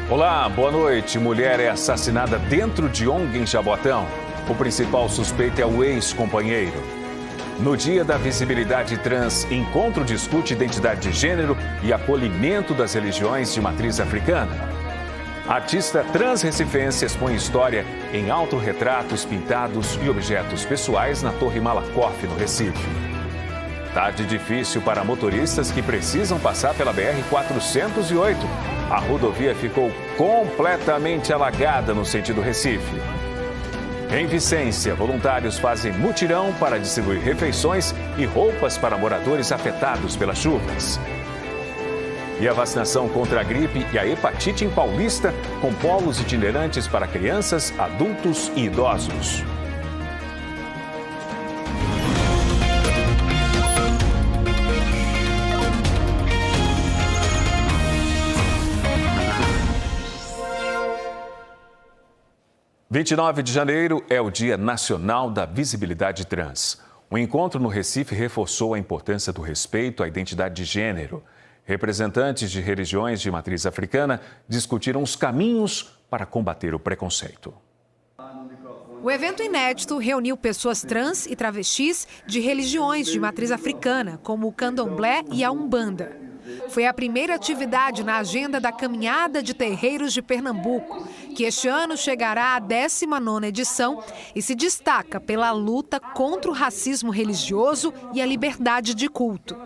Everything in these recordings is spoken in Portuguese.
Olá, boa noite. Mulher é assassinada dentro de ONG em Jaboatão. O principal suspeito é o ex-companheiro. No Dia da Visibilidade Trans, encontro discute identidade de gênero e acolhimento das religiões de matriz africana. Artista trans-recifense expõe história em autorretratos pintados e objetos pessoais na Torre Malakoff, no Recife. Tarde difícil para motoristas que precisam passar pela BR-408. A rodovia ficou completamente alagada no sentido Recife. Em Vicência, voluntários fazem mutirão para distribuir refeições e roupas para moradores afetados pelas chuvas. E a vacinação contra a gripe e a hepatite em Paulista, com polos itinerantes para crianças, adultos e idosos. Dia 29 de janeiro é o Dia Nacional da Visibilidade Trans. O encontro no Recife reforçou a importância do respeito à identidade de gênero. Representantes de religiões de matriz africana discutiram os caminhos para combater o preconceito. O evento inédito reuniu pessoas trans e travestis de religiões de matriz africana, como o candomblé e a umbanda. Foi a primeira atividade na agenda da Caminhada de Terreiros de Pernambuco, que este ano chegará à 19ª edição e se destaca pela luta contra o racismo religioso e a liberdade de culto.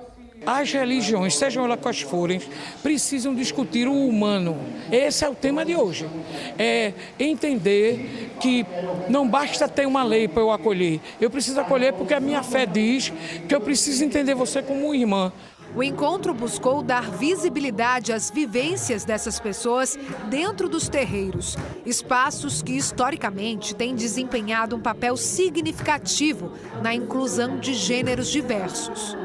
As religiões, sejam elas quais forem, precisam discutir o humano. Esse é o tema de hoje. É entender que não basta ter uma lei para eu acolher. Eu preciso acolher porque a minha fé diz que eu preciso entender você como irmã. O encontro buscou dar visibilidade às vivências dessas pessoas dentro dos terreiros, espaços que historicamente têm desempenhado um papel significativo na inclusão de gêneros diversos.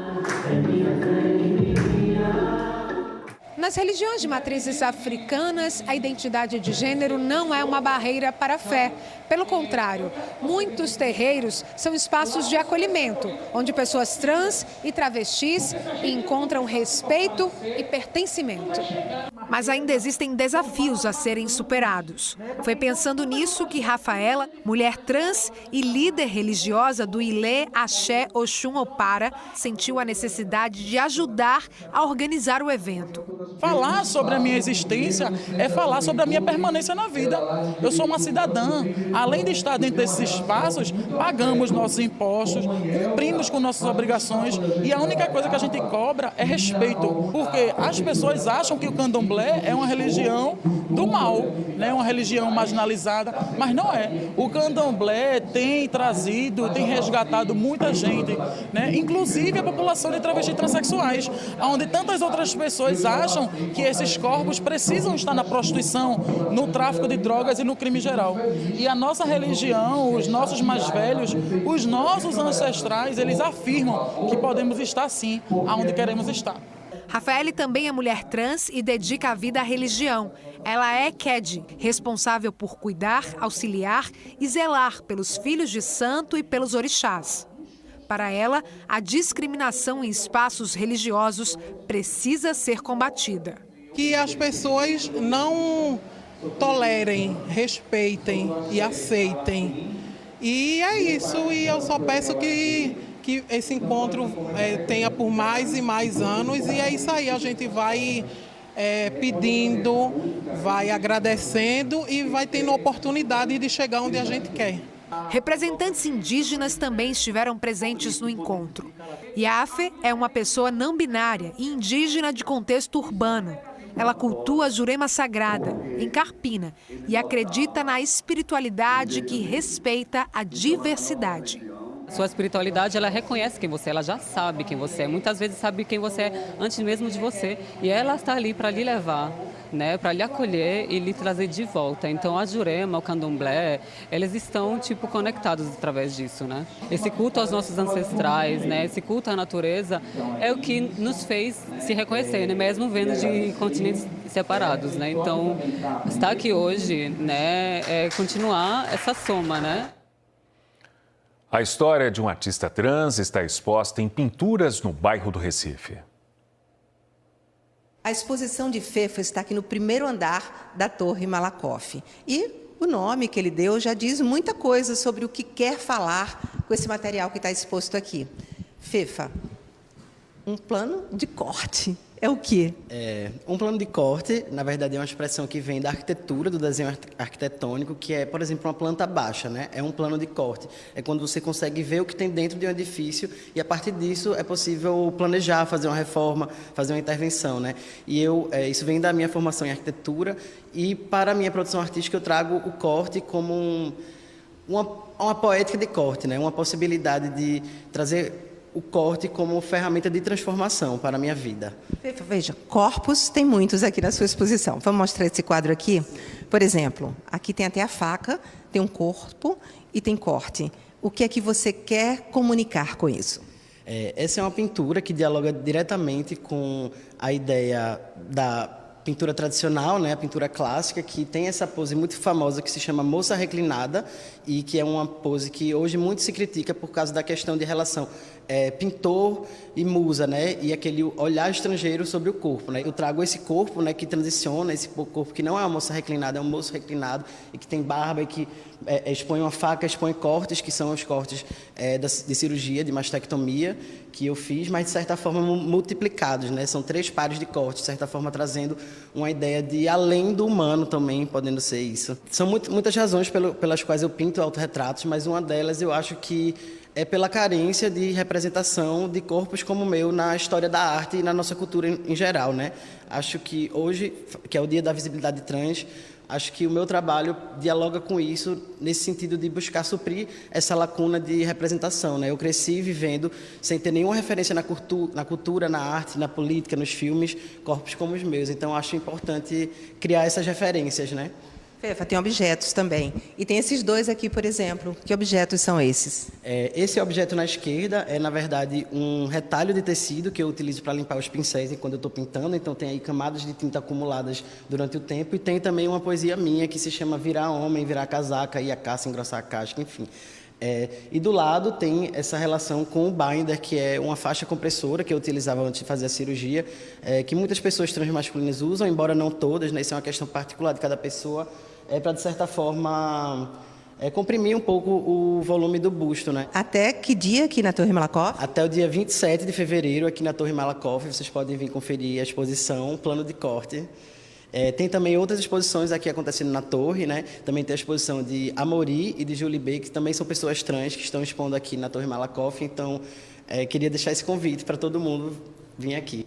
Nas religiões de matrizes africanas, a identidade de gênero não é uma barreira para a fé. Pelo contrário, muitos terreiros são espaços de acolhimento, onde pessoas trans e travestis encontram respeito e pertencimento. Mas ainda existem desafios a serem superados. Foi pensando nisso que Rafaela, mulher trans e líder religiosa do Ilê, Axé, Oxum Opara, sentiu a necessidade de ajudar a organizar o evento. Falar sobre a minha existência é falar sobre a minha permanência na vida. Eu sou uma cidadã. Além de estar dentro desses espaços, pagamos nossos impostos, cumprimos com nossas obrigações e a única coisa que a gente cobra é respeito. Porque as pessoas acham que o candomblé é uma religião do mal, né? Uma religião marginalizada, mas não é. O candomblé tem trazido, tem resgatado muita gente, né? Inclusive a população de travestis e transexuais, onde tantas outras pessoas acham que esses corpos precisam estar na prostituição, no tráfico de drogas e no crime geral. E a nossa religião, os nossos mais velhos, os nossos ancestrais, eles afirmam que podemos estar sim, aonde queremos estar. Rafaele também é mulher trans e dedica a vida à religião. Ela é Kedi, responsável por cuidar, auxiliar e zelar pelos filhos de santo e pelos orixás. Para ela, a discriminação em espaços religiosos precisa ser combatida. Que as pessoas não tolerem, respeitem e aceitem. E é isso, e eu só peço que esse encontro tenha por mais e mais anos, e é isso aí, a gente vai pedindo, vai agradecendo e vai tendo oportunidade de chegar onde a gente quer. Representantes indígenas também estiveram presentes no encontro. Yafe é uma pessoa não binária e indígena de contexto urbano. Ela cultua a Jurema Sagrada, em Carpina, e acredita na espiritualidade que respeita a diversidade. Sua espiritualidade, ela reconhece quem você é, ela já sabe quem você é. Muitas vezes sabe quem você é antes mesmo de você. E ela está ali para lhe levar, né, para lhe acolher e lhe trazer de volta. Então a Jurema, o Candomblé, eles estão conectados através disso, né? Esse culto aos nossos ancestrais, né, esse culto à natureza é o que nos fez se reconhecer, né, mesmo vendo de continentes separados, né? Então estar aqui hoje, né, é continuar essa soma, né? A história de um artista trans está exposta em pinturas no bairro do Recife. A exposição de Fefa está aqui no primeiro andar da Torre Malakoff. E o nome que ele deu já diz muita coisa sobre o que quer falar com esse material que está exposto aqui. Fefa, um plano de corte. É o quê? Um plano de corte, na verdade, é uma expressão que vem da arquitetura, do desenho arquitetônico, que é, por exemplo, uma planta baixa, né? É um plano de corte. É quando você consegue ver o que tem dentro de um edifício e, a partir disso, é possível planejar, fazer uma reforma, fazer uma intervenção, né? E isso vem da minha formação em arquitetura e, para a minha produção artística, eu trago o corte como uma poética de corte, né? Uma possibilidade de trazer o corte como ferramenta de transformação para a minha vida. Veja, corpos tem muitos aqui na sua exposição. Vamos mostrar esse quadro aqui? Por exemplo, aqui tem até a faca, tem um corpo e tem corte. O que é que você quer comunicar com isso? Essa é uma pintura que dialoga diretamente com a ideia da pintura tradicional, né, a pintura clássica, que tem essa pose muito famosa que se chama moça reclinada e que é uma pose que hoje muito se critica por causa da questão de relação pintor e musa, né, e aquele olhar estrangeiro sobre o corpo, né. Eu trago esse corpo, né, que transiciona, esse corpo que não é uma moça reclinada, é um moço reclinado e que tem barba e que expõe uma faca, expõe cortes, que são os cortes de cirurgia, de mastectomia, que eu fiz, mas de certa forma multiplicados, né? São 3 pares de cortes, de certa forma trazendo uma ideia de além do humano também, podendo ser isso. São muitas razões pelas quais eu pinto autorretratos, mas uma delas eu acho que é pela carência de representação de corpos como o meu na história da arte e na nossa cultura em geral, né? Acho que hoje, que é o Dia da Visibilidade Trans, acho que o meu trabalho dialoga com isso nesse sentido de buscar suprir essa lacuna de representação, né? Eu cresci vivendo sem ter nenhuma referência na cultura, na arte, na política, nos filmes, corpos como os meus. Então, acho importante criar essas referências, né? Fefa, tem objetos também. E tem esses dois aqui, por exemplo. Que objetos são esses? Esse objeto na esquerda é, na verdade, um retalho de tecido que eu utilizo para limpar os pincéis quando eu estou pintando. Então, tem aí camadas de tinta acumuladas durante o tempo. E tem também uma poesia minha que se chama Virar Homem, Virar Casaca, Ir a Caça, Engrossar a Casca, enfim. E do lado tem essa relação com o binder, que é uma faixa compressora que eu utilizava antes de fazer a cirurgia, que muitas pessoas transmasculinas usam, embora não todas, né? Isso é uma questão particular de cada pessoa, para, de certa forma, comprimir um pouco o volume do busto, né? Até que dia aqui na Torre Malakoff? Até o dia 27 de fevereiro, aqui na Torre Malakoff, vocês podem vir conferir a exposição, plano de corte. Tem também outras exposições aqui acontecendo na Torre, né? Também tem a exposição de Amaury e de Julie B, que também são pessoas trans que estão expondo aqui na Torre Malakoff. Então, queria deixar esse convite para todo mundo vir aqui.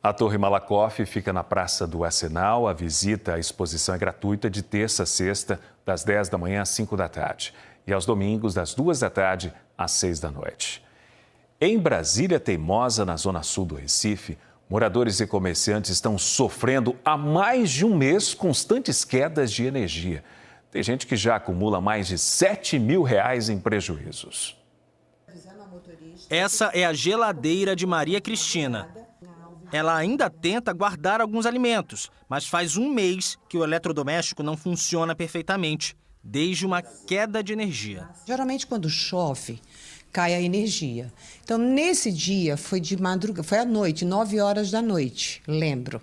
A Torre Malakoff fica na Praça do Arsenal. A visita à exposição é gratuita de terça a sexta, das 10 da manhã às 5 da tarde. E aos domingos, das 2 da tarde às 6 da noite. Em Brasília Teimosa, na zona sul do Recife, moradores e comerciantes estão sofrendo há mais de um mês constantes quedas de energia. Tem gente que já acumula mais de R$7 mil em prejuízos. Essa é a geladeira de Maria Cristina. Ela ainda tenta guardar alguns alimentos, mas faz um mês que o eletrodoméstico não funciona perfeitamente, desde uma queda de energia. Geralmente, quando chove, cai a energia. Então, nesse dia, foi de madrugada, foi à noite, 9 horas da noite, lembro.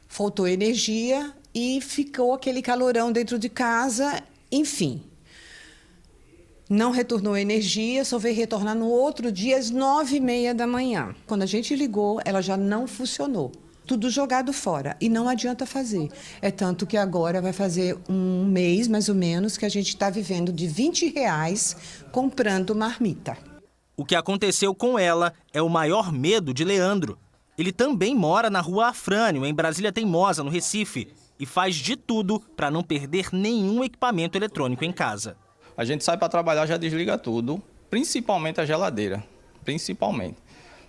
Faltou energia e ficou aquele calorão dentro de casa, enfim. Não retornou a energia, só veio retornar no outro dia, às 9h30 da manhã. Quando a gente ligou, ela já não funcionou. Tudo jogado fora e não adianta fazer. É tanto que agora vai fazer um mês, mais ou menos, que a gente está vivendo de R$20 comprando marmita. O que aconteceu com ela é o maior medo de Leandro. Ele também mora na Rua Afrânio, em Brasília Teimosa, no Recife, e faz de tudo para não perder nenhum equipamento eletrônico em casa. A gente sai para trabalhar, já desliga tudo, principalmente a geladeira, principalmente.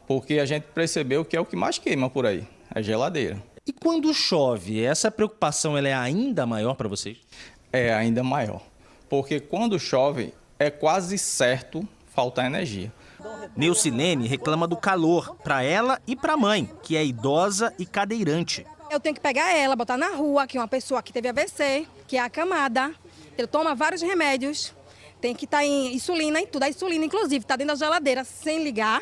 Porque a gente percebeu que é o que mais queima por aí, a geladeira. E quando chove, essa preocupação ela é ainda maior para vocês? É ainda maior, porque quando chove é quase certo faltar energia. Neucilene reclama do calor para ela e para a mãe, que é idosa e cadeirante. Eu tenho que pegar ela, botar na rua, que é uma pessoa que teve AVC, que é acamada. Ele toma vários remédios, tem que estar em insulina e tudo. A insulina, inclusive, está dentro da geladeira sem ligar,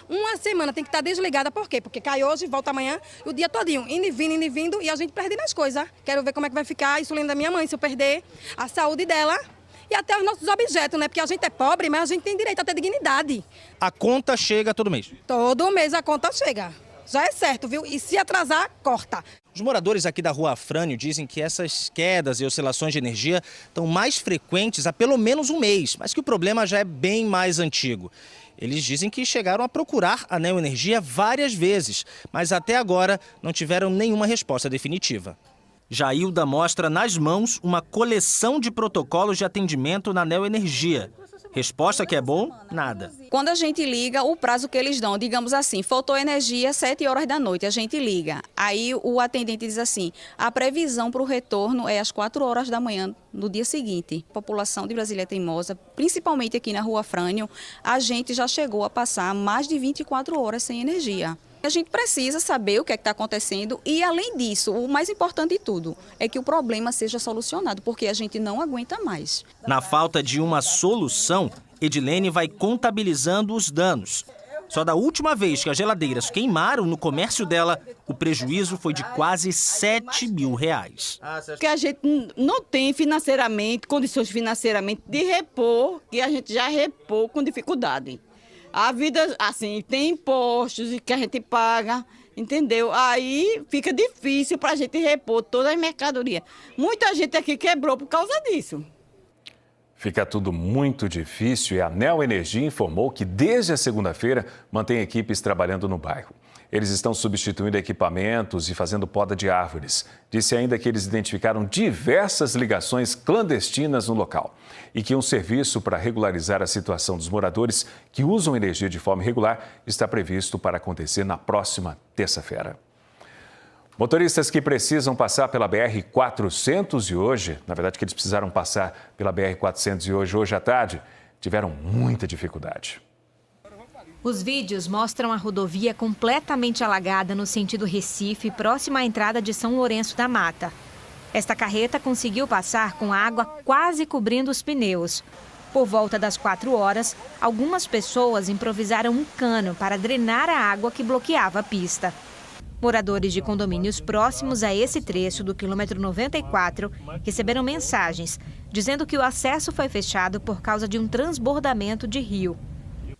Uma semana tem que estar desligada, por quê? Porque cai hoje, volta amanhã, o dia todinho, indo e vindo, e a gente perdendo as coisas. Quero ver como é que vai ficar a insulina da minha mãe, se eu perder a saúde dela e até os nossos objetos, né? Porque a gente é pobre, mas a gente tem direito a ter dignidade. A conta chega todo mês? Todo mês a conta chega. Já é certo, viu? E se atrasar, corta. Os moradores aqui da Rua Afrânio dizem que essas quedas e oscilações de energia estão mais frequentes há pelo menos um mês, mas que o problema já é bem mais antigo. Eles dizem que chegaram a procurar a Neoenergia várias vezes, mas até agora não tiveram nenhuma resposta definitiva. Jailda mostra nas mãos uma coleção de protocolos de atendimento na Neoenergia. Resposta que é bom? Nada. Quando a gente liga, o prazo que eles dão, digamos assim, faltou energia 7 horas da noite, a gente liga. Aí o atendente diz assim, a previsão para o retorno é às 4 horas da manhã no dia seguinte. A população de Brasília Teimosa, principalmente aqui na Rua Afrânio, a gente já chegou a passar mais de 24 horas sem energia. A gente precisa saber o que é que está acontecendo e, além disso, o mais importante de tudo é que o problema seja solucionado, porque a gente não aguenta mais. Na falta de uma solução, Edilene vai contabilizando os danos. Só da última vez que as geladeiras queimaram no comércio dela, o prejuízo foi de quase R$7 mil. Que a gente não tem financeiramente, condições financeiramente de repor, que a gente já repor com dificuldade. A vida, assim, tem impostos que a gente paga, entendeu? Aí fica difícil para a gente repor toda a mercadoria. Muita gente aqui quebrou por causa disso. Fica tudo muito difícil e a Neoenergia informou que desde a segunda-feira mantém equipes trabalhando no bairro. Eles estão substituindo equipamentos e fazendo poda de árvores. Disse ainda que eles identificaram diversas ligações clandestinas no local e que um serviço para regularizar a situação dos moradores que usam energia de forma irregular está previsto para acontecer na próxima terça-feira. Motoristas que precisam passar pela BR-400 e hoje, na verdade que eles precisaram passar pela BR-400 e hoje à tarde, tiveram muita dificuldade. Os vídeos mostram a rodovia completamente alagada no sentido Recife, próxima à entrada de São Lourenço da Mata. Esta carreta conseguiu passar com a água quase cobrindo os pneus. Por volta das 4 horas, algumas pessoas improvisaram um cano para drenar a água que bloqueava a pista. Moradores de condomínios próximos a esse trecho do quilômetro 94 receberam mensagens dizendo que o acesso foi fechado por causa de um transbordamento de rio.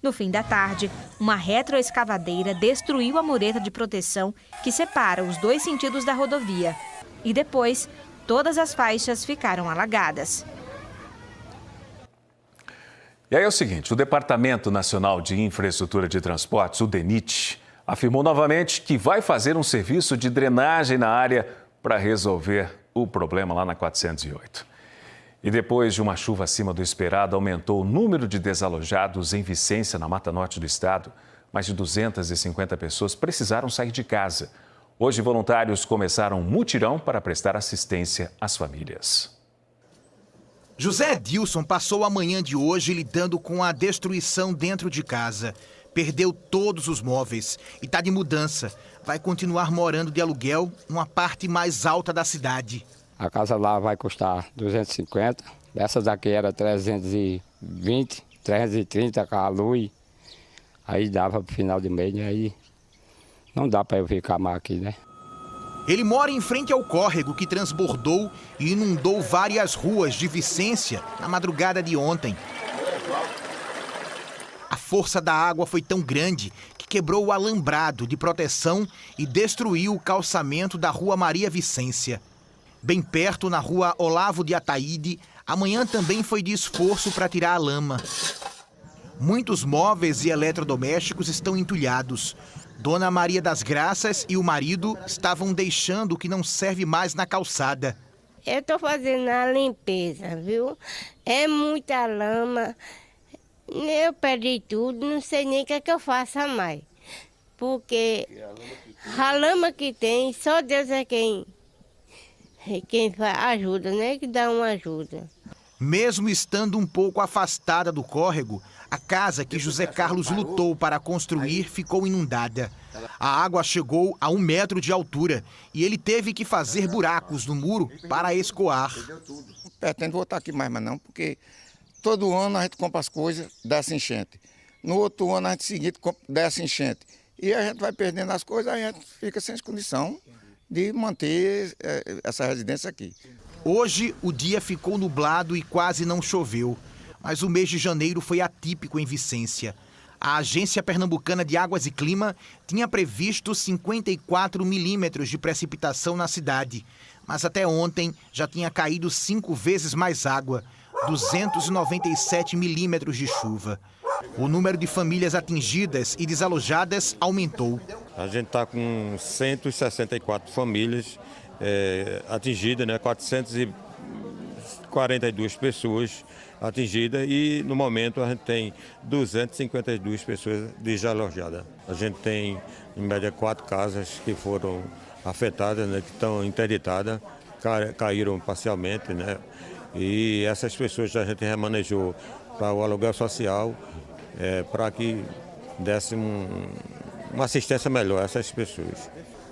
No fim da tarde, uma retroescavadeira destruiu a mureta de proteção que separa os dois sentidos da rodovia. E depois, todas as faixas ficaram alagadas. E aí é o seguinte, o Departamento Nacional de Infraestrutura de Transportes, o DENIT, afirmou novamente que vai fazer um serviço de drenagem na área para resolver o problema lá na 408. E depois de uma chuva acima do esperado, aumentou o número de desalojados em Vicência, na Mata Norte do estado. Mais de 250 pessoas precisaram sair de casa. Hoje, voluntários começaram um mutirão para prestar assistência às famílias. José Edilson passou a manhã de hoje lidando com a destruição dentro de casa. Perdeu todos os móveis e está de mudança. Vai continuar morando de aluguel numa parte mais alta da cidade. A casa lá vai custar 250, dessas daqui era 320, 330 com a luz. Aí dava pro final de mês, né? Aí não dá para eu ficar mais aqui, né? Ele mora em frente ao córrego que transbordou e inundou várias ruas de Vicência na madrugada de ontem. A força da água foi tão grande que quebrou o alambrado de proteção e destruiu o calçamento da Rua Maria Vicência. Bem perto, na Rua Olavo de Ataíde, amanhã também foi de esforço para tirar a lama. Muitos móveis e eletrodomésticos estão entulhados. Dona Maria das Graças e o marido estavam deixando o que não serve mais na calçada. Eu estou fazendo a limpeza, viu? É muita lama. Eu perdi tudo, não sei nem o que é que eu faça mais. Porque a lama que tem, só Deus é quem ajuda, né? Que dá uma ajuda. Mesmo estando um pouco afastada do córrego, a casa que José Carlos lutou para construir ficou inundada. A água chegou a 1 metro de altura e ele teve que fazer buracos no muro para escoar. Pretendo voltar aqui mais, mas não, porque todo ano a gente compra as coisas dessa enchente. no outro ano, a gente seguinte, dessa enchente. E a gente vai perdendo as coisas, a gente fica sem condição de manter essa residência aqui. Hoje, o dia ficou nublado e quase não choveu. Mas o mês de janeiro foi atípico em Vicência. A Agência Pernambucana de Águas e Clima tinha previsto 54 milímetros de precipitação na cidade. Mas até ontem já tinha caído 5 vezes mais água, 297 milímetros de chuva. O número de famílias atingidas e desalojadas aumentou. A gente está com 164 famílias atingidas, 442 pessoas atingidas e no momento a gente tem 252 pessoas desalojadas. A gente tem em média 4 casas que foram afetadas, que estão interditadas, caíram parcialmente, e essas pessoas a gente remanejou para o aluguel social, para que desse uma assistência melhor a essas pessoas.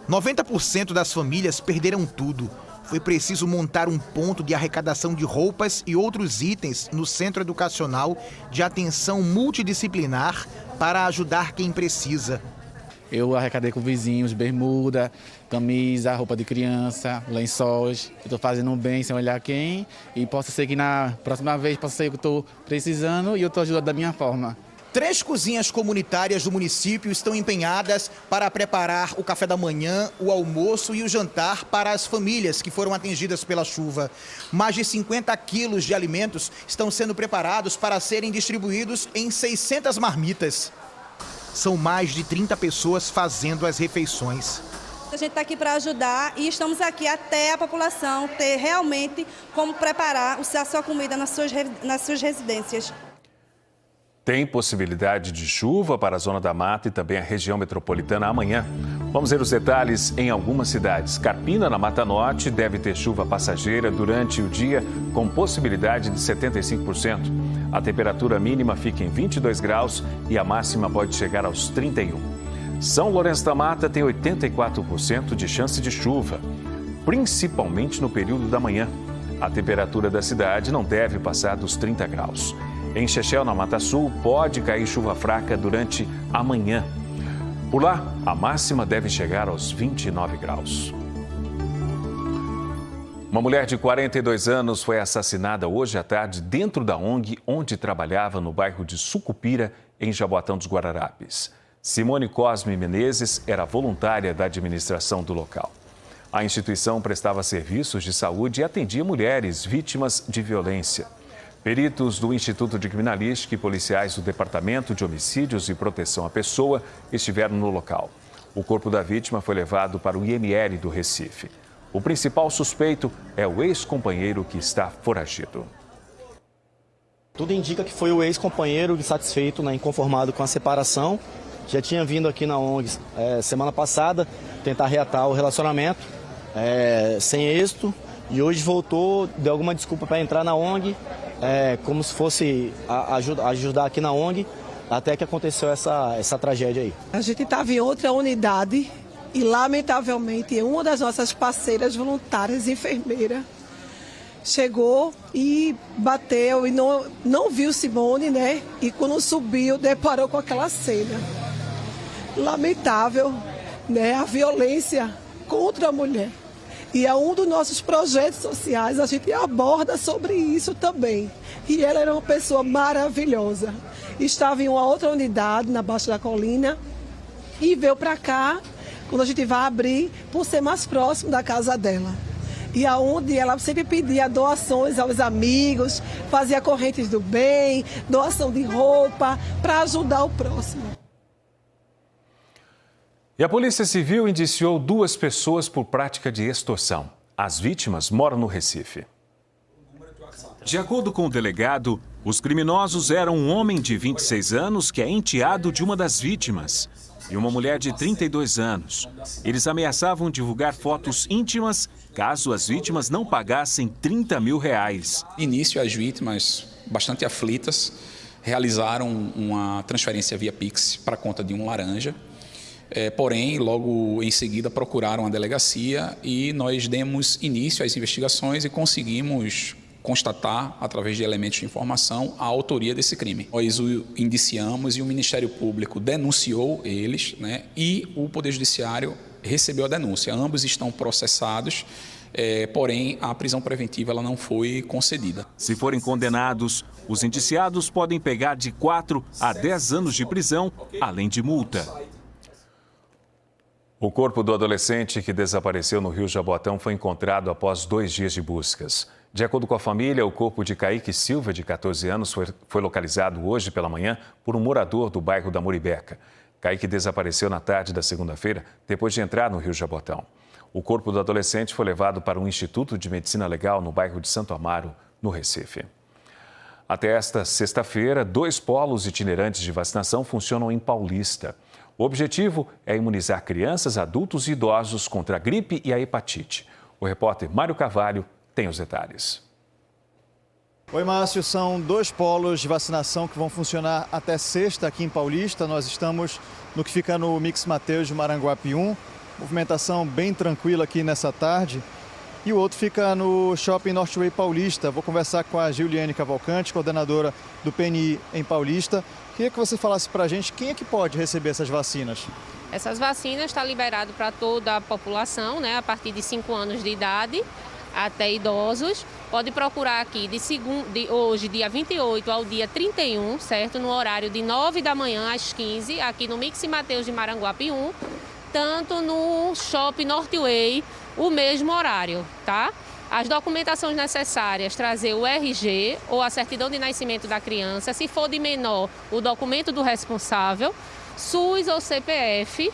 90% das famílias perderam tudo. Foi preciso montar um ponto de arrecadação de roupas e outros itens no Centro Educacional de Atenção Multidisciplinar para ajudar quem precisa. Eu arrecadei com vizinhos, bermuda, camisa, roupa de criança, lençóis. Eu estou fazendo um bem sem olhar quem e possa ser que na próxima vez possa ser que eu estou precisando e eu estou ajudando da minha forma. 3 cozinhas comunitárias do município estão empenhadas para preparar o café da manhã, o almoço e o jantar para as famílias que foram atingidas pela chuva. Mais de 50 quilos de alimentos estão sendo preparados para serem distribuídos em 600 marmitas. São mais de 30 pessoas fazendo as refeições. A gente está aqui para ajudar e estamos aqui até a população ter realmente como preparar a sua comida nas suas residências. Tem possibilidade de chuva para a Zona da Mata e também a região metropolitana amanhã. Vamos ver os detalhes em algumas cidades. Carpina, na Mata Norte, deve ter chuva passageira durante o dia, com possibilidade de 75%. A temperatura mínima fica em 22 graus e a máxima pode chegar aos 31. São Lourenço da Mata tem 84% de chance de chuva, principalmente no período da manhã. A temperatura da cidade não deve passar dos 30 graus. Em Chechel, na Mata Sul, pode cair chuva fraca durante a manhã. Por lá, a máxima deve chegar aos 29 graus. Uma mulher de 42 anos foi assassinada hoje à tarde dentro da ONG onde trabalhava no bairro de Sucupira, em Jaboatão dos Guararapes. Simone Cosme Menezes era voluntária da administração do local. A instituição prestava serviços de saúde e atendia mulheres vítimas de violência. Peritos do Instituto de Criminalística e policiais do Departamento de Homicídios e Proteção à Pessoa estiveram no local. O corpo da vítima foi levado para o IML do Recife. O principal suspeito é o ex-companheiro que está foragido. Tudo indica que foi o ex-companheiro insatisfeito, inconformado com a separação. Já tinha vindo aqui na ONG semana passada tentar reatar o relacionamento, sem êxito. E hoje voltou, deu alguma desculpa para entrar na ONG, como se fosse ajudar aqui na ONG, até que aconteceu essa tragédia aí. A gente estava em outra unidade e, lamentavelmente, uma das nossas parceiras voluntárias, enfermeira, chegou e bateu e não viu Simone, E quando subiu, deparou com aquela cena. Lamentável, A violência contra a mulher. E é um dos nossos projetos sociais, a gente aborda sobre isso também. E ela era uma pessoa maravilhosa. Estava em uma outra unidade, na Baixa da Colina, e veio para cá, quando a gente vai abrir, por ser mais próximo da casa dela. E aonde ela sempre pedia doações aos amigos, fazia correntes do bem, doação de roupa, para ajudar o próximo. E a Polícia Civil indiciou 2 pessoas por prática de extorsão. As vítimas moram no Recife. De acordo com o delegado, os criminosos eram um homem de 26 anos que é enteado de uma das vítimas e uma mulher de 32 anos. Eles ameaçavam divulgar fotos íntimas caso as vítimas não pagassem R$30 mil. Início, as vítimas, bastante aflitas, realizaram uma transferência via Pix para a conta de um laranja. Porém, logo em seguida procuraram a delegacia e nós demos início às investigações e conseguimos constatar, através de elementos de informação, a autoria desse crime. Nós o indiciamos e o Ministério Público denunciou eles, né, e o Poder Judiciário recebeu a denúncia. Ambos estão processados, porém a prisão preventiva ela não foi concedida. Se forem condenados, os indiciados podem pegar de 4 a 10 anos de prisão, além de multa. O corpo do adolescente que desapareceu no Rio Jaboatão foi encontrado após 2 dias de buscas. De acordo com a família, o corpo de Kaique Silva, de 14 anos, foi localizado hoje pela manhã por um morador do bairro da Muribeca. Kaique desapareceu na tarde da segunda-feira, depois de entrar no Rio Jaboatão. O corpo do adolescente foi levado para um Instituto de Medicina Legal no bairro de Santo Amaro, no Recife. Até esta sexta-feira, 2 polos itinerantes de vacinação funcionam em Paulista. O objetivo é imunizar crianças, adultos e idosos contra a gripe e a hepatite. O repórter Mário Carvalho tem os detalhes. Oi, Márcio. São 2 polos de vacinação que vão funcionar até sexta aqui em Paulista. Nós estamos no que fica no Mix Mateus de Maranguape 1. Movimentação bem tranquila aqui nessa tarde. E o outro fica no Shopping Northway Paulista. Vou conversar com a Juliane Cavalcante, coordenadora do PNI em Paulista. Queria que você falasse para a gente quem é que pode receber essas vacinas. Essas vacinas estão liberadas para toda a população, né, a partir de 5 anos de idade até idosos. Pode procurar aqui de hoje, dia 28 ao dia 31, certo? No horário de 9 da manhã às 15, aqui no Mix Mateus de Maranguape 1, tanto no Shopping Northway, o mesmo horário, tá? As documentações necessárias, trazer o RG ou a certidão de nascimento da criança, se for de menor, o documento do responsável, SUS ou CPF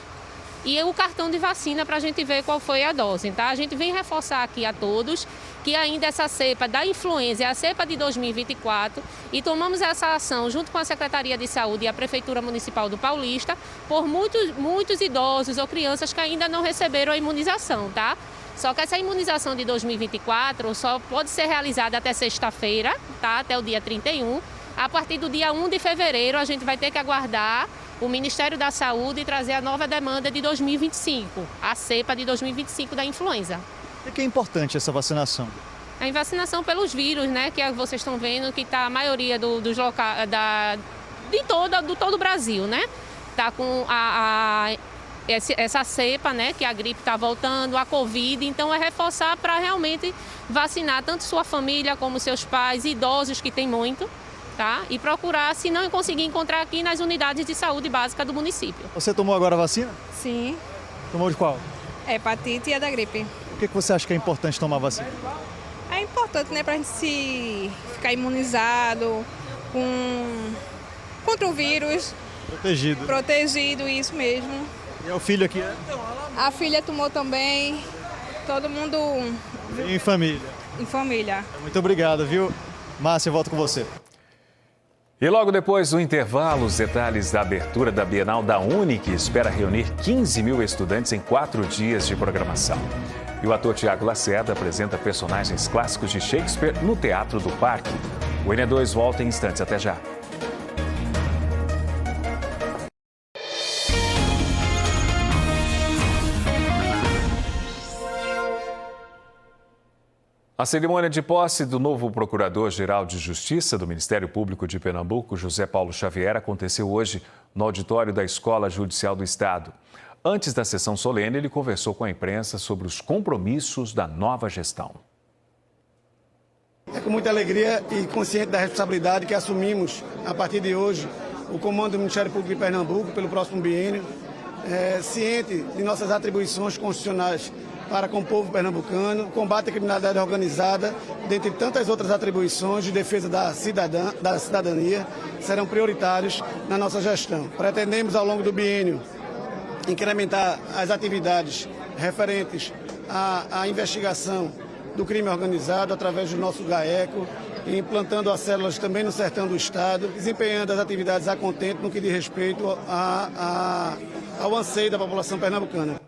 e o cartão de vacina para a gente ver qual foi a dose, tá? A gente vem reforçar aqui a todos que ainda essa cepa da influenza é a cepa de 2024 e tomamos essa ação junto com a Secretaria de Saúde e a Prefeitura Municipal do Paulista por muitos idosos ou crianças que ainda não receberam a imunização, tá? Só que essa imunização de 2024 só pode ser realizada até sexta-feira, tá? Até o dia 31. A partir do dia 1 de fevereiro, a gente vai ter que aguardar o Ministério da Saúde e trazer a nova demanda de 2025, a cepa de 2025 da influenza. Por que é importante essa vacinação? A vacinação pelos vírus, né? Que vocês estão vendo que está a maioria dos locais do todo o Brasil, né? Está com essa cepa, né, que a gripe está voltando, a Covid, então é reforçar para realmente vacinar tanto sua família como seus pais, idosos que tem muito, tá? E procurar, se não conseguir encontrar aqui nas unidades de saúde básica do município. Você tomou agora a vacina? Sim. Tomou de qual? Hepatite e a da gripe. Por que você acha que é importante tomar a vacina? É importante, né, para a gente se ficar imunizado contra o vírus. Protegido. Protegido, isso mesmo. E o filho aqui é? A filha tomou também, todo mundo... E em família? Em família. Muito obrigado, viu? Márcia, eu volto com você. E logo depois do intervalo, os detalhes da abertura da Bienal da Uni, que espera reunir 15 mil estudantes em 4 dias de programação. E o ator Tiago Lacerda apresenta personagens clássicos de Shakespeare no Teatro do Parque. O N2 volta em instantes. Até já. A cerimônia de posse do novo Procurador-Geral de Justiça do Ministério Público de Pernambuco, José Paulo Xavier, aconteceu hoje no auditório da Escola Judicial do Estado. Antes da sessão solene, ele conversou com a imprensa sobre os compromissos da nova gestão. É com muita alegria e consciente da responsabilidade que assumimos, a partir de hoje, o comando do Ministério Público de Pernambuco pelo próximo biênio, ciente de nossas atribuições constitucionais para com o povo pernambucano, combate à criminalidade organizada, dentre tantas outras atribuições de defesa da cidadania, serão prioritários na nossa gestão. Pretendemos, ao longo do biênio, incrementar as atividades referentes à investigação do crime organizado através do nosso GAECO, implantando as células também no sertão do Estado, desempenhando as atividades a contento no que diz respeito ao anseio da população pernambucana.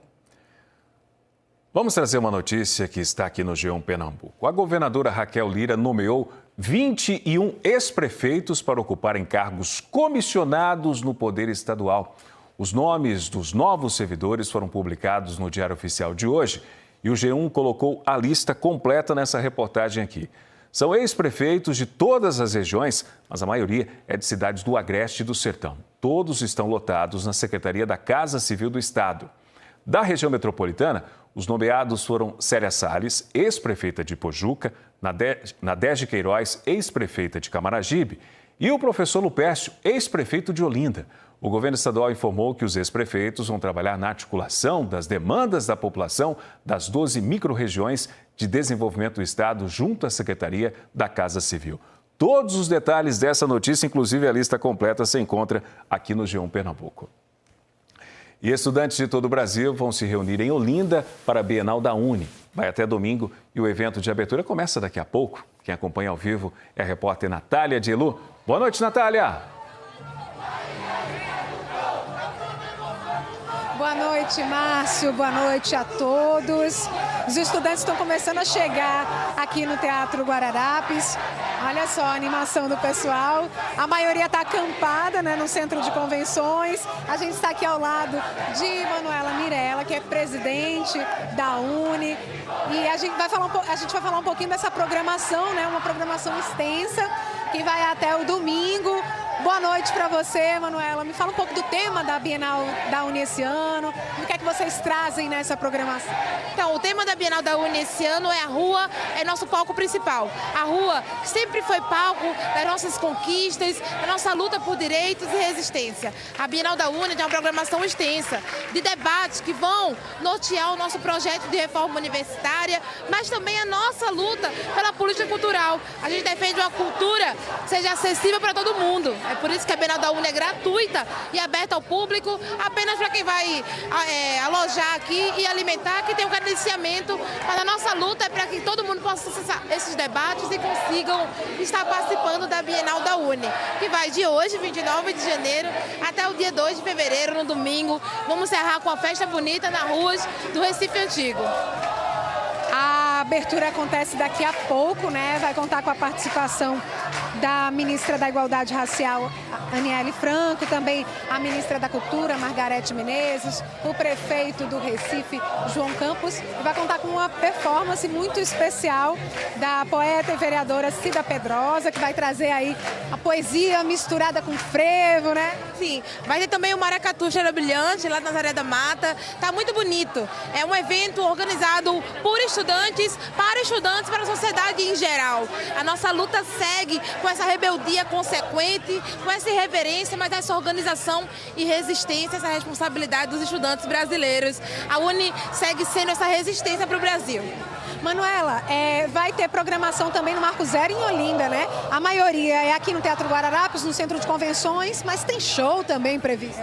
Vamos trazer uma notícia que está aqui no G1 Pernambuco. A governadora Raquel Lira nomeou 21 ex-prefeitos para ocuparem cargos comissionados no Poder Estadual. Os nomes dos novos servidores foram publicados no Diário Oficial de hoje e o G1 colocou a lista completa nessa reportagem aqui. São ex-prefeitos de todas as regiões, mas a maioria é de cidades do Agreste e do Sertão. Todos estão lotados na Secretaria da Casa Civil do Estado. Da região metropolitana, os nomeados foram Célia Salles, ex-prefeita de Pojuca, Nadege Queiroz, ex-prefeita de Camaragibe, e o professor Lupércio, ex-prefeito de Olinda. O governo estadual informou que os ex-prefeitos vão trabalhar na articulação das demandas da população das 12 micro-regiões de desenvolvimento do Estado junto à Secretaria da Casa Civil. Todos os detalhes dessa notícia, inclusive a lista completa, se encontra aqui no G1 Pernambuco. E estudantes de todo o Brasil vão se reunir em Olinda para a Bienal da Uni. Vai até domingo e o evento de abertura começa daqui a pouco. Quem acompanha ao vivo é a repórter Natália Dielu. Boa noite, Natália! Boa noite, Márcio. Boa noite a todos. Os estudantes estão começando a chegar aqui no Teatro Guararapes. Olha só a animação do pessoal. A maioria está acampada, né, no centro de convenções. A gente está aqui ao lado de Manuela Mirella, que é presidente da Uni. E a gente vai falar um pouquinho dessa programação, né, uma programação extensa que vai até o domingo. Boa noite para você, Manuela. Me fala um pouco do tema da Bienal da Uni esse ano. O que é que vocês trazem nessa programação? Então, o tema da Bienal da Uni esse ano é a rua, é nosso palco principal. A rua que sempre foi palco das nossas conquistas, da nossa luta por direitos e resistência. A Bienal da Uni tem uma programação extensa de debates que vão nortear o nosso projeto de reforma universitária, mas também a nossa luta pela política cultural. A gente defende uma cultura que seja acessível para todo mundo. É por isso que a Bienal da Uni é gratuita e aberta ao público, apenas para quem vai alojar aqui e alimentar, que tem um credenciamento. Mas a nossa luta é para que todo mundo possa acessar esses debates e consigam estar participando da Bienal da Uni, que vai de hoje, 29 de janeiro, até o dia 2 de fevereiro, no domingo. Vamos encerrar com uma festa bonita nas ruas do Recife Antigo. A abertura acontece daqui a pouco, né? Vai contar com a participação da ministra da Igualdade Racial, Aniele Franco, também a ministra da Cultura, Margarete Menezes, o prefeito do Recife, João Campos, e vai contar com uma performance muito especial da poeta e vereadora Cida Pedrosa, que vai trazer aí a poesia misturada com frevo, né? Sim, vai ter também o Maracatu Cheira Brilhante, lá na Nazaré da Mata. Tá muito bonito. É um evento organizado por estudantes, para a sociedade em geral. A nossa luta segue com essa rebeldia consequente, com essa irreverência, mas essa organização e resistência, essa responsabilidade dos estudantes brasileiros. A Uni segue sendo essa resistência para o Brasil. Manuela, vai ter programação também no Marco Zero em Olinda, né? A maioria é aqui no Teatro Guararapes, no Centro de Convenções, mas tem show também previsto.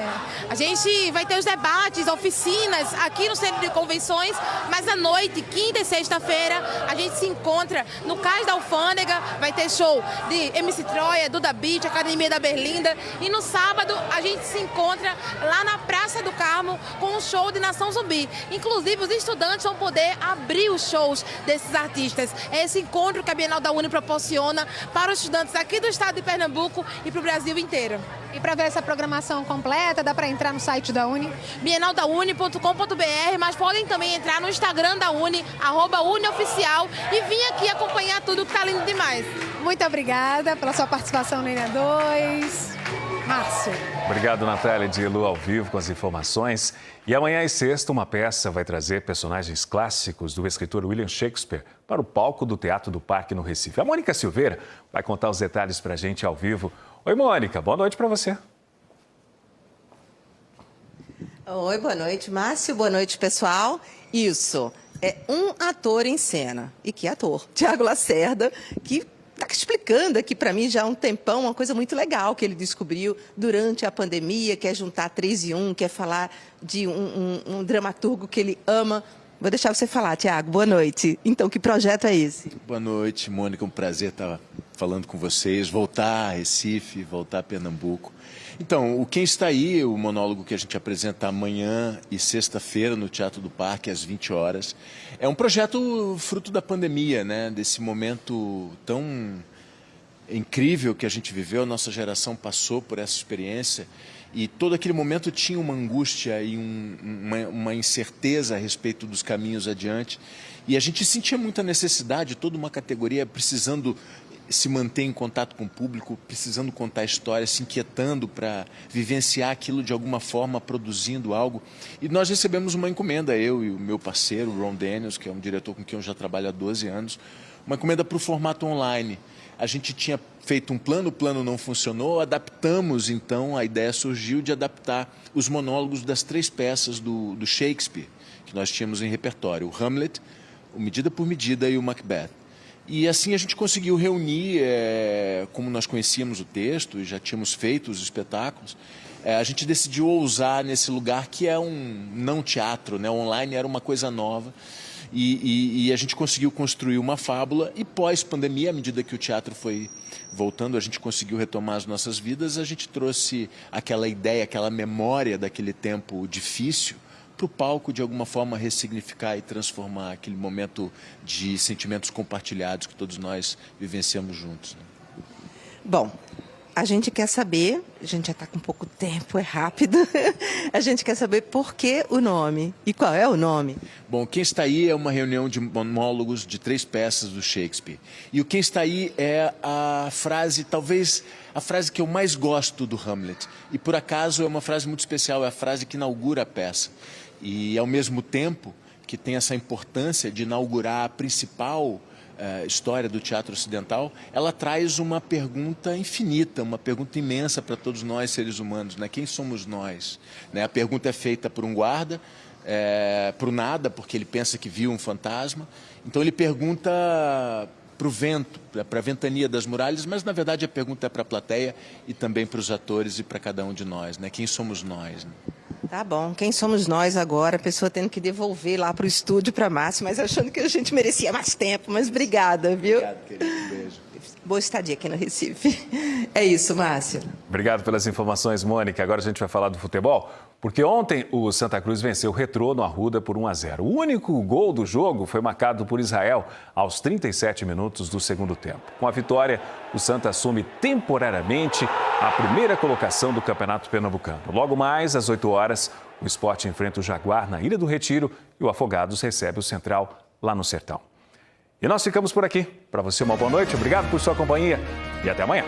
A gente vai ter os debates, oficinas aqui no Centro de Convenções, mas à noite, quinta e sexta-feira, a gente se encontra no Cais da Alfândega, vai ter show de MC Troia, Duda Beat, Academia da Berlinda, e no sábado a gente se encontra lá na Praça do Carmo com um show de Nação Zumbi. Inclusive, os estudantes vão poder abrir os shows desses artistas. É esse encontro que a Bienal da Uni proporciona para os estudantes aqui do estado de Pernambuco e para o Brasil inteiro. E para ver essa programação completa, dá para entrar no site da Uni? bienaldauni.com.br, mas podem também entrar no Instagram da Uni, @unioficial, e vir aqui acompanhar tudo que está lindo demais. Muito obrigada pela sua participação no Linha 2. Márcio. Obrigado, Natália Dielu, ao vivo com as informações. E amanhã e sexta, uma peça vai trazer personagens clássicos do escritor William Shakespeare para o palco do Teatro do Parque, no Recife. A Mônica Silveira vai contar os detalhes para a gente ao vivo. Oi, Mônica, boa noite para você. Oi, boa noite, Márcio. Boa noite, pessoal. Isso, é um ator em cena. E que ator? Tiago Lacerda, que está explicando aqui para mim já há um tempão uma coisa muito legal que ele descobriu durante a pandemia, que é juntar 3 em 1, que é falar de um dramaturgo que ele ama. Vou deixar você falar, Tiago. Boa noite. Então, que projeto é esse? Boa noite, Mônica. Um prazer estar falando com vocês. Voltar a Recife, voltar a Pernambuco. Então, o Quem Está Aí, o monólogo que a gente apresenta amanhã e sexta-feira no Teatro do Parque, às 20 horas, é um projeto fruto da pandemia, né? Desse momento tão incrível que a gente viveu. A nossa geração passou por essa experiência E todo aquele momento tinha uma angústia e uma incerteza a respeito dos caminhos adiante. E a gente sentia muita necessidade, toda uma categoria precisando se manter em contato com o público, precisando contar histórias, se inquietando para vivenciar aquilo de alguma forma, produzindo algo. E nós recebemos uma encomenda, eu e o meu parceiro, Ron Daniels, que é um diretor com quem eu já trabalho há 12 anos, uma encomenda para o formato online. A gente tinha feito um plano, o plano não funcionou, adaptamos, então a ideia surgiu de adaptar os monólogos das 3 peças do Shakespeare, que nós tínhamos em repertório, o Hamlet, o Medida por Medida e o Macbeth. E assim a gente conseguiu reunir, como nós conhecíamos o texto e já tínhamos feito os espetáculos, a gente decidiu ousar nesse lugar que é um não teatro, né? Online era uma coisa nova. E a gente conseguiu construir uma fábula e pós-pandemia, à medida que o teatro foi voltando, a gente conseguiu retomar as nossas vidas, a gente trouxe aquela ideia, aquela memória daquele tempo difícil para o palco, de alguma forma ressignificar e transformar aquele momento de sentimentos compartilhados que todos nós vivenciamos juntos. Né? Bom, a gente quer saber, a gente já está com pouco tempo, é rápido, a gente quer saber por que o nome e qual é o nome. Bom, Quem Está Aí é uma reunião de monólogos de 3 peças do Shakespeare. E o Quem Está Aí é a frase, talvez a frase que eu mais gosto do Hamlet. E por acaso é uma frase muito especial, é a frase que inaugura a peça. E ao mesmo tempo que tem essa importância de inaugurar a principal história do teatro ocidental, ela traz uma pergunta infinita, uma pergunta imensa para todos nós seres humanos, né? Quem somos nós? Né? A pergunta é feita por um guarda, para o nada, porque ele pensa que viu um fantasma. Então ele pergunta para o vento, para a ventania das muralhas, mas na verdade a pergunta é para a plateia e também para os atores e para cada um de nós, né? Quem somos nós? Né? Tá bom, quem somos nós agora? A pessoa tendo que devolver lá para o estúdio, para a Márcia, mas achando que a gente merecia mais tempo. Mas obrigada, viu? Obrigado, querido. Um beijo. Boa estadia aqui no Recife. É isso, Márcio. Obrigado pelas informações, Mônica. Agora a gente vai falar do futebol, porque ontem o Santa Cruz venceu o Retrô no Arruda por 1-0. O único gol do jogo foi marcado por Israel aos 37 minutos do segundo tempo. Com a vitória, o Santa assume temporariamente a primeira colocação do Campeonato Pernambucano. Logo mais, às 8 horas, o Sport enfrenta o Jaguar na Ilha do Retiro e o Afogados recebe o Central lá no Sertão. E nós ficamos por aqui. Para você, uma boa noite, obrigado por sua companhia e até amanhã.